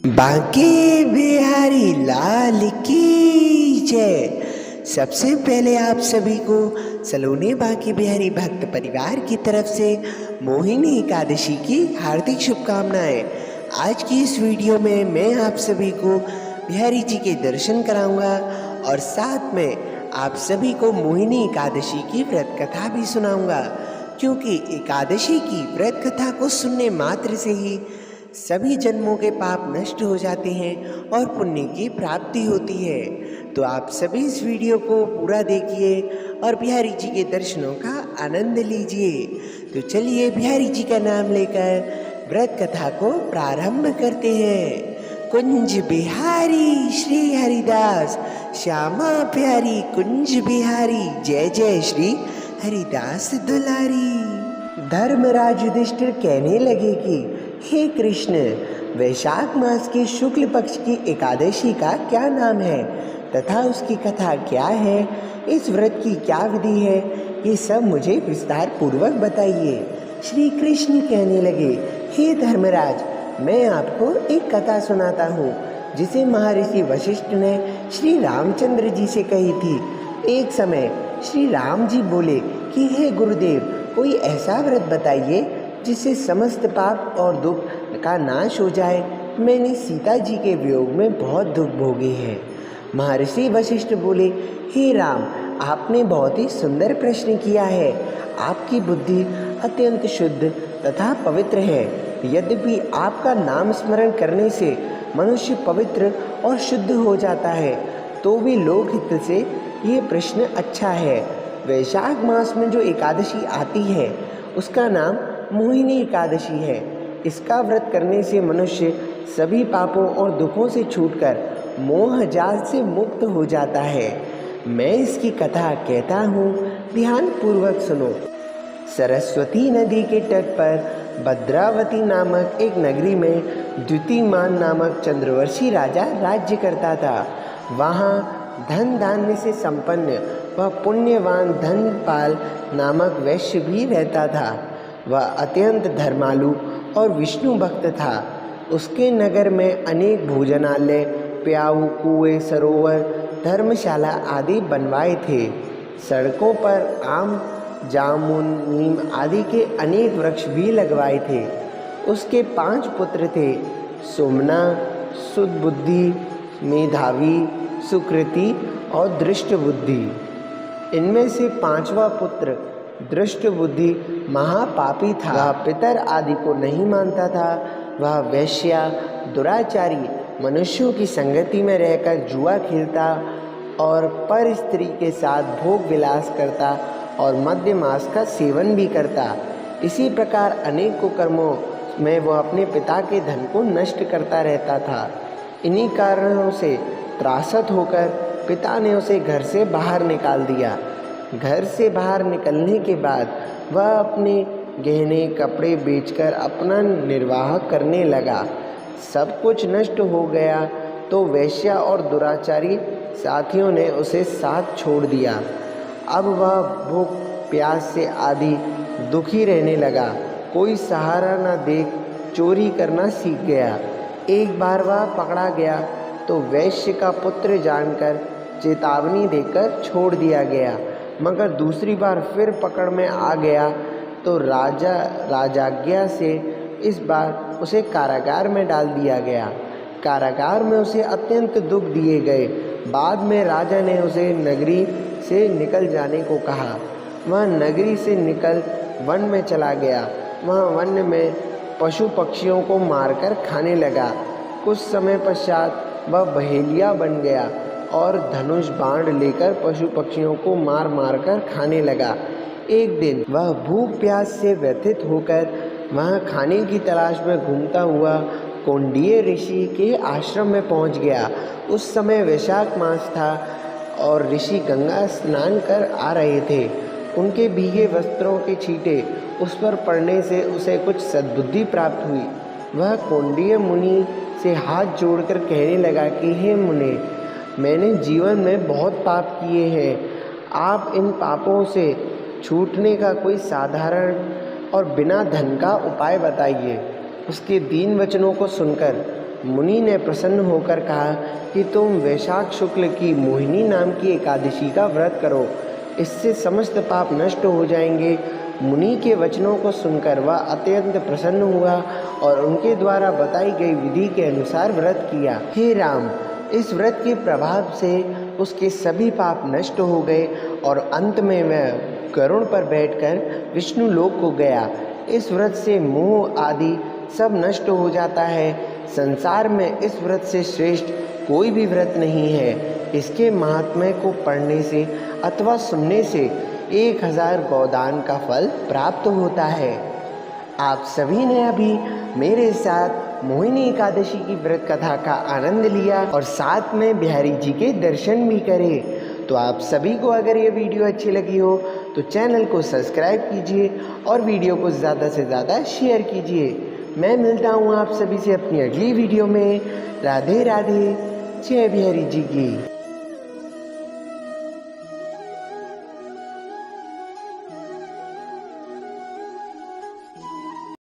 बांके बिहारी लाल की जय। सबसे पहले आप सभी को सलोने बांके बिहारी भक्त परिवार की तरफ से मोहिनी एकादशी की हार्दिक शुभकामनाएं। आज की इस वीडियो में मैं आप सभी को बिहारी जी के दर्शन कराऊंगा और साथ में आप सभी को मोहिनी एकादशी की व्रत कथा भी सुनाऊंगा, क्योंकि एकादशी की व्रत कथा को सुनने मात्र से ही सभी जन्मों के पाप नष्ट हो जाते हैं और पुण्य की प्राप्ति होती है। तो आप सभी इस वीडियो को पूरा देखिए और बिहारी जी के दर्शनों का आनंद लीजिए। तो चलिए बिहारी जी का नाम लेकर व्रत कथा को प्रारंभ करते हैं। कुंज बिहारी श्री हरिदास श्यामा प्यारी कुंज बिहारी, जय जय श्री हरिदास दुलारी। धर्मराज युधिष्ठिर कहने लगे कि हे कृष्ण, वैशाख मास के शुक्ल पक्ष की एकादशी का क्या नाम है तथा उसकी कथा क्या है, इस व्रत की क्या विधि है, ये सब मुझे विस्तार पूर्वक बताइए। श्री कृष्ण कहने लगे, हे धर्मराज, मैं आपको एक कथा सुनाता हूँ जिसे महर्षि वशिष्ठ ने श्री रामचंद्र जी से कही थी। एक समय श्री राम जी बोले कि हे गुरुदेव, कोई ऐसा व्रत बताइए जिससे समस्त पाप और दुख का नाश हो जाए। मैंने सीता जी के वियोग में बहुत दुख भोगे हैं। महर्षि वशिष्ठ बोले, हे राम, आपने बहुत ही सुंदर प्रश्न किया है। आपकी बुद्धि अत्यंत शुद्ध तथा पवित्र है। यद्यपि आपका नाम स्मरण करने से मनुष्य पवित्र और शुद्ध हो जाता है, तो भी लोकहित से ये प्रश्न अच्छा है। वैशाख मास में जो एकादशी आती है उसका नाम मोहिनी एकादशी है। इसका व्रत करने से मनुष्य सभी पापों और दुखों से छूटकर मोह जाल से मुक्त हो जाता है। मैं इसकी कथा कहता हूँ, ध्यान पूर्वक सुनो। सरस्वती नदी के तट पर भद्रावती नामक एक नगरी में द्युतिमान नामक चंद्रवर्षी राजा राज्य करता था। वहाँ धन धान्य से संपन्न वह पुण्यवान धनपाल नामक वैश्य भी रहता था। वह अत्यंत धर्मालु और विष्णु भक्त था। उसके नगर में अनेक भोजनालय, प्याऊ, कुएं, सरोवर, धर्मशाला आदि बनवाए थे। सड़कों पर आम, जामुन, नीम आदि के अनेक वृक्ष भी लगवाए थे। उसके 5 पुत्र थे, सुमना, सुदबुद्धि, मेधावी, सुकृति और दृष्टबुद्धि। इनमें से 5वां पुत्र दृष्टबुद्धि महापापी था। वह पितर आदि को नहीं मानता था। वह वैश्या, दुराचारी, मनुष्यों की संगति में रहकर जुआ खेलता और पर स्त्री के साथ भोग विलास करता और मद्य मांस का सेवन भी करता। इसी प्रकार अनेक कुकर्मों में वह अपने पिता के धन को नष्ट करता रहता था। इन्हीं कारणों से त्रासत होकर पिता ने उसे घर से बाहर निकाल दिया। घर से बाहर निकलने के बाद वह अपने गहने कपड़े बेचकर अपना निर्वाह करने लगा। सब कुछ नष्ट हो गया तो वैश्या और दुराचारी साथियों ने उसे साथ छोड़ दिया। अब वह भूख प्यास से आदि दुखी रहने लगा। कोई सहारा न देख चोरी करना सीख गया। एक बार वह पकड़ा गया तो वैश्य का पुत्र जानकर चेतावनी देकर छोड़ दिया गया, मगर दूसरी बार फिर पकड़ में आ गया तो राजाज्ञा से इस बार उसे कारागार में डाल दिया गया। कारागार में उसे अत्यंत दुख दिए गए। बाद में राजा ने उसे नगरी से निकल जाने को कहा। वह नगरी से निकल वन में चला गया। वह वन में पशु पक्षियों को मारकर खाने लगा। कुछ समय पश्चात वह बहेलिया बन गया और धनुष बाण लेकर पशु पक्षियों को मार मार कर खाने लगा। एक दिन वह भूख प्यास से व्यथित होकर वहाँ खाने की तलाश में घूमता हुआ कौंडिन्य ऋषि के आश्रम में पहुँच गया। उस समय वैशाख मास था और ऋषि गंगा स्नान कर आ रहे थे। उनके भीगे वस्त्रों के छींटे उस पर पड़ने से उसे कुछ सद्बुद्धि प्राप्त हुई। वह कौंडिन्य मुनि से हाथ जोड़कर कहने लगा कि हे मुने, मैंने जीवन में बहुत पाप किए हैं। आप इन पापों से छूटने का कोई साधारण और बिना धन का उपाय बताइए। उसके दीन वचनों को सुनकर मुनि ने प्रसन्न होकर कहा कि तुम वैशाख शुक्ल की मोहिनी नाम की एकादशी का व्रत करो, इससे समस्त पाप नष्ट हो जाएंगे। मुनि के वचनों को सुनकर वह अत्यंत प्रसन्न हुआ और उनके द्वारा बताई गई विधि के अनुसार व्रत किया। हे राम, इस व्रत के प्रभाव से उसके सभी पाप नष्ट हो गए और अंत में वह गरुड़ पर बैठकर विष्णु लोक को गया। इस व्रत से मोह आदि सब नष्ट हो जाता है। संसार में इस व्रत से श्रेष्ठ कोई भी व्रत नहीं है। इसके महात्म्य को पढ़ने से अथवा सुनने से 1000 गोदान का फल प्राप्त होता है। आप सभी ने अभी मेरे साथ मोहिनी एकादशी की व्रत कथा का आनंद लिया और साथ में बिहारी जी के दर्शन भी करे। तो आप सभी को अगर ये वीडियो अच्छी लगी हो तो चैनल को सब्सक्राइब कीजिए और वीडियो को ज़्यादा से ज़्यादा शेयर कीजिए। मैं मिलता हूँ आप सभी से अपनी अगली वीडियो में। राधे राधे, जय बिहारी जी की।